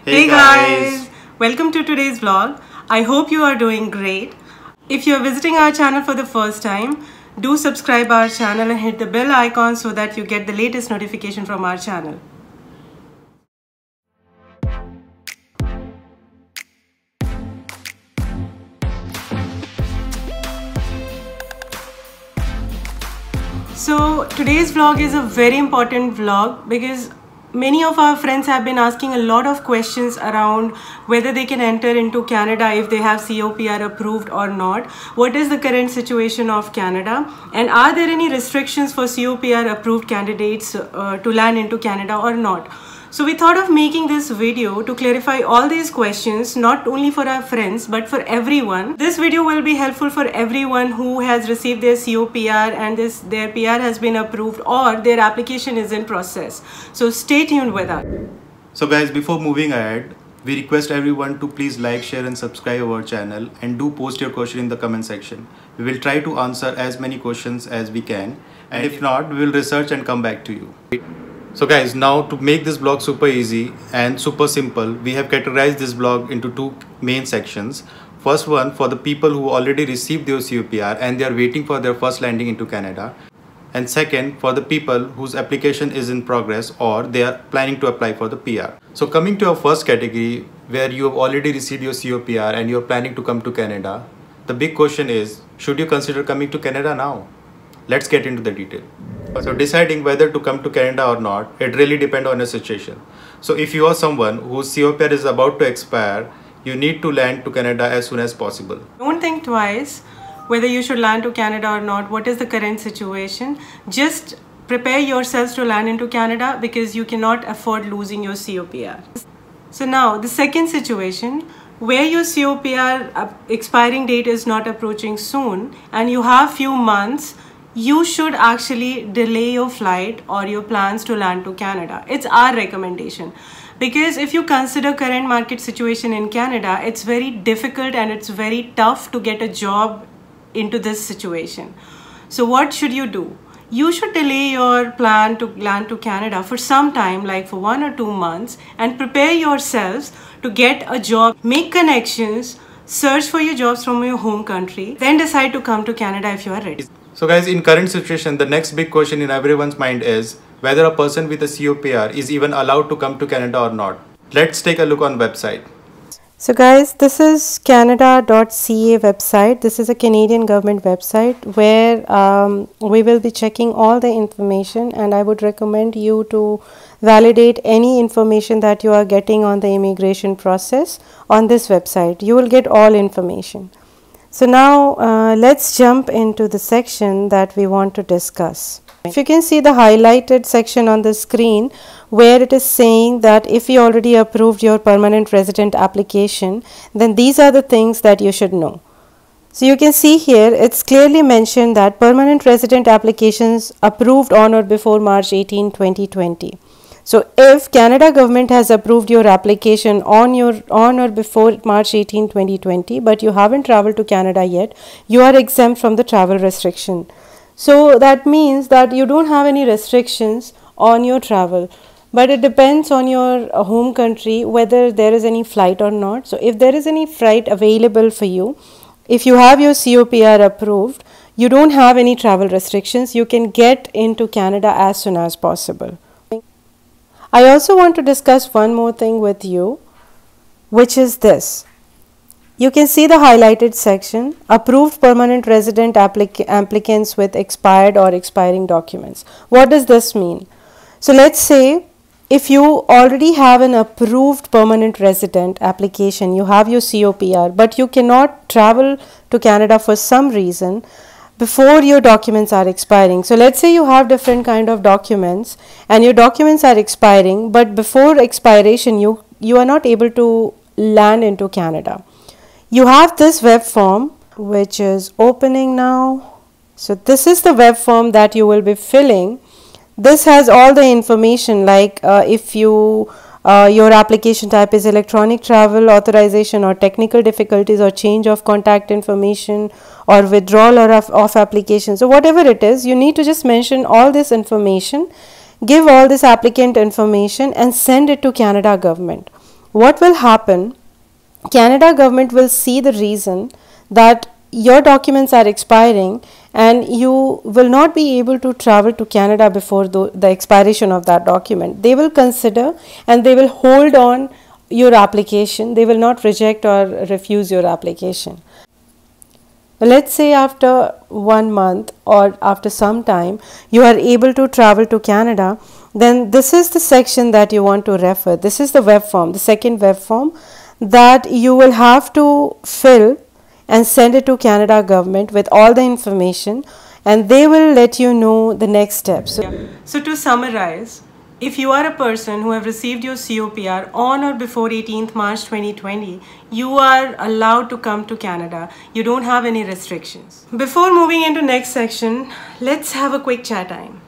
Hey guys! Welcome to today's vlog. I hope you are doing great. If you are visiting our channel for the first time, do subscribe our channel and hit the bell icon so that you get the latest notification from our channel. So today's vlog is a very important vlog because many of our friends have been asking a lot of questions around whether they can enter into Canada if they have COPR approved or not. What is the current situation of Canada? And are there any restrictions for COPR approved candidates to land into Canada or not? So we thought of making this video to clarify all these questions, not only for our friends but for everyone. This video will be helpful for everyone who has received their COPR and their PR has been approved or their application is in process. So stay tuned with us. So guys, before moving ahead, we request everyone to please like, share and subscribe our channel and do post your question in the comment section. We will try to answer as many questions as we can, and if not, we will research and come back to you. So guys, now to make this blog super easy and super simple, we have categorized this blog into two main sections. First one for the people who already received their COPR and they are waiting for their first landing into Canada. And second for the people whose application is in progress or they are planning to apply for the PR. So coming to our first category, where you have already received your COPR and you are planning to come to Canada, the big question is, should you consider coming to Canada now? Let's get into the detail. So deciding whether to come to Canada or not, it really depends on your situation. So if you are someone whose COPR is about to expire, you need to land to Canada as soon as possible. Don't think twice whether you should land to Canada or not. What is the current situation? Just prepare yourselves to land into Canada because you cannot afford losing your COPR. So now the second situation, where your COPR expiring date is not approaching soon and you have few months, you should actually delay your flight or your plans to land to Canada. It's our recommendation. Because if you consider current market situation in Canada, it's very difficult and it's very tough to get a job into this situation. So what should you do? You should delay your plan to land to Canada for some time, like for 1 or 2 months, and prepare yourselves to get a job, make connections, search for your jobs from your home country, then decide to come to Canada if you are ready. So guys, in current situation, the next big question in everyone's mind is whether a person with a COPR is even allowed to come to Canada or not. Let's take a look on website. So guys, this is canada.ca website. This is a Canadian government website where we will be checking all the information, and I would recommend you to validate any information that you are getting on the immigration process on this website. You will get all information. So now let's jump into the section that we want to discuss. If you can see the highlighted section on the screen where it is saying that if you already approved your permanent resident application, then these are the things that you should know. So you can see here it's clearly mentioned that permanent resident applications approved on or before March 18, 2020. So if Canada government has approved your application on or before March 18, 2020, but you haven't traveled to Canada yet, you are exempt from the travel restriction. So that means that you don't have any restrictions on your travel, but it depends on your home country whether there is any flight or not. So if there is any flight available for you, if you have your COPR approved, you don't have any travel restrictions, you can get into Canada as soon as possible. I also want to discuss one more thing with you, which is this. You can see the highlighted section, approved permanent resident applicants with expired or expiring documents. What does this mean? So let's say if you already have an approved permanent resident application, you have your COPR, but you cannot travel to Canada for some reason before your documents are expiring. So let's say you have different kind of documents and your documents are expiring, but before expiration you are not able to land into Canada. You have this web form which is opening now. So this is the web form that you will be filling. This has all the information like if your application type is electronic travel authorization or technical difficulties or change of contact information or withdrawal or of application. So whatever it is, you need to just mention all this information, give all this applicant information and send it to Canada government. what will happen, Canada government will see the reason that your documents are expiring and you will not be able to travel to Canada before the expiration of that document. They will consider and they will hold on your application. They will not reject or refuse your application. Let's say after 1 month or after some time you are able to travel to Canada, then this is the section that you want to refer. This is the web form, the second web form that you will have to fill and send it to Canada government with all the information, and they will let you know the next steps. So to summarize, if you are a person who have received your COPR on or before 18th March 2020, you are allowed to come to Canada. You don't have any restrictions. Before moving into next section, let's have a quick chat time.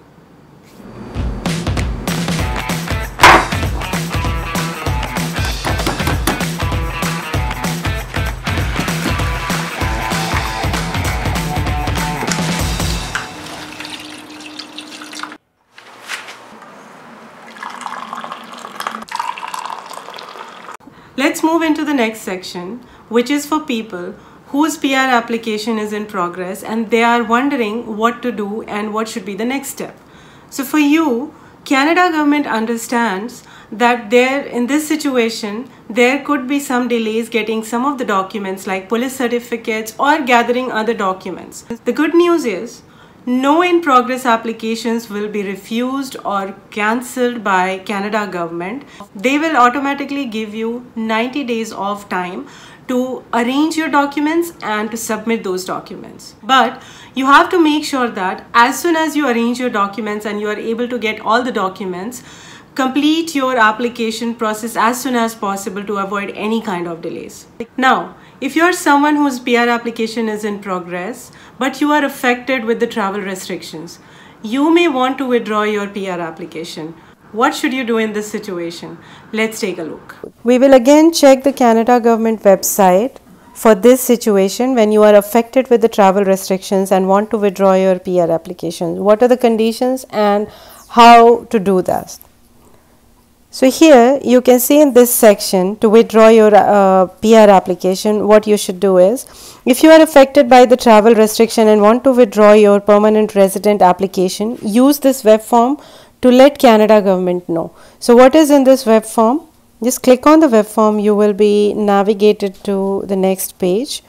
Let's move into the next section, which is for people whose PR application is in progress and they are wondering what to do and what should be the next step. So for you, Canada government understands that in this situation, there could be some delays getting some of the documents like police certificates or gathering other documents. The good news is, no in-progress applications will be refused or cancelled by Canada government. They will automatically give you 90 days of time to arrange your documents and to submit those documents. But you have to make sure that as soon as you arrange your documents and you are able to get all the documents, complete your application process as soon as possible to avoid any kind of delays. Now, if you are someone whose PR application is in progress, but you are affected with the travel restrictions, you may want to withdraw your PR application. What should you do in this situation? Let's take a look. We will again check the Canada government website for this situation when you are affected with the travel restrictions and want to withdraw your PR application. What are the conditions and how to do that? So here you can see in this section, to withdraw your PR application, what you should do is, if you are affected by the travel restriction and want to withdraw your permanent resident application, use this web form to let Canada government know. So what is in this web form? Just click on the web form, you will be navigated to the next page.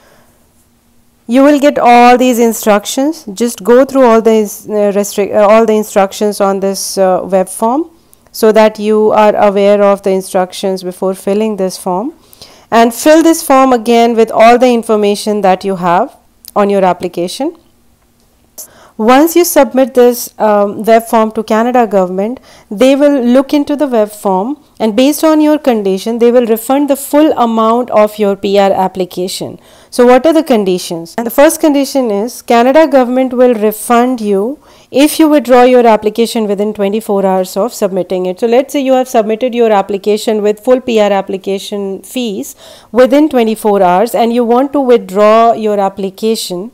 You will get all these instructions. Just go through all the instructions on this web form, so that you are aware of the instructions before filling this form, and fill this form again with all the information that you have on your application. Once you submit this web form to Canada government, they will look into the web form, and based on your condition, they will refund the full amount of your PR application. So what are the conditions? And the first condition is, Canada government will refund you if you withdraw your application within 24 hours of submitting it. So let's say you have submitted your application with full PR application fees within 24 hours and you want to withdraw your application.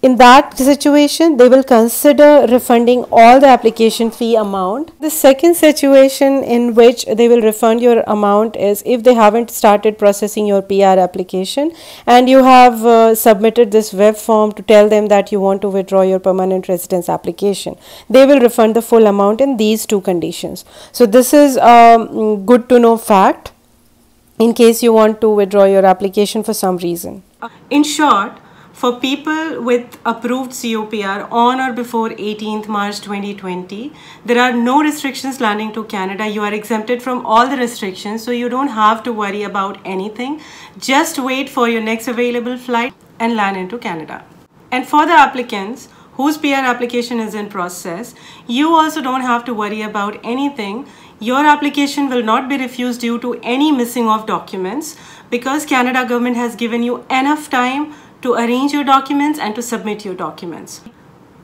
In that situation, they will consider refunding all the application fee amount. The second situation in which they will refund your amount is if they haven't started processing your PR application and you have submitted this web form to tell them that you want to withdraw your permanent residence application. They will refund the full amount in these two conditions. So this is a good to know fact in case you want to withdraw your application for some reason. In short, for people with approved COPR on or before 18th March 2020, there are no restrictions landing to Canada. You are exempted from all the restrictions, so you don't have to worry about anything. Just wait for your next available flight and land into Canada. And for the applicants whose PR application is in process, you also don't have to worry about anything. Your application will not be refused due to any missing of documents because Canada government has given you enough time to arrange your documents and to submit your documents.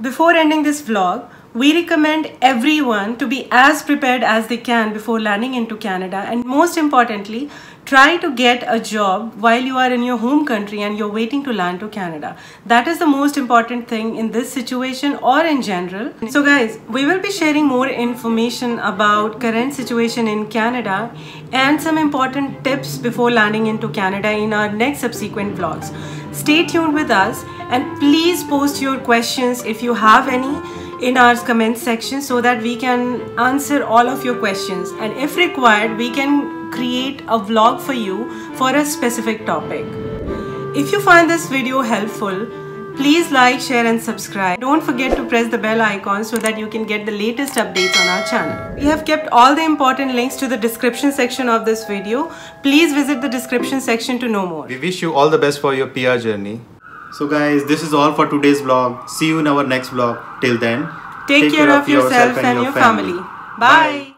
Before ending this vlog, we recommend everyone to be as prepared as they can before landing into Canada, and most importantly, try to get a job while you are in your home country and you're waiting to land to Canada. That is the most important thing in this situation or in general. So guys, we will be sharing more information about current situation in Canada and some important tips before landing into Canada in our next subsequent vlogs. Stay tuned with us and please post your questions if you have any in our comment section so that we can answer all of your questions, and if required we can create a vlog for you for a specific topic. If you find this video helpful, please like, share and subscribe. Don't forget to press the bell icon so that you can get the latest updates on our channel. We have kept all the important links to the description section of this video. Please visit the description section to know more. We wish you all the best for your PR journey. So guys, this is all for today's vlog. See you in our next vlog. Till then, take care of yourself and your family. Bye.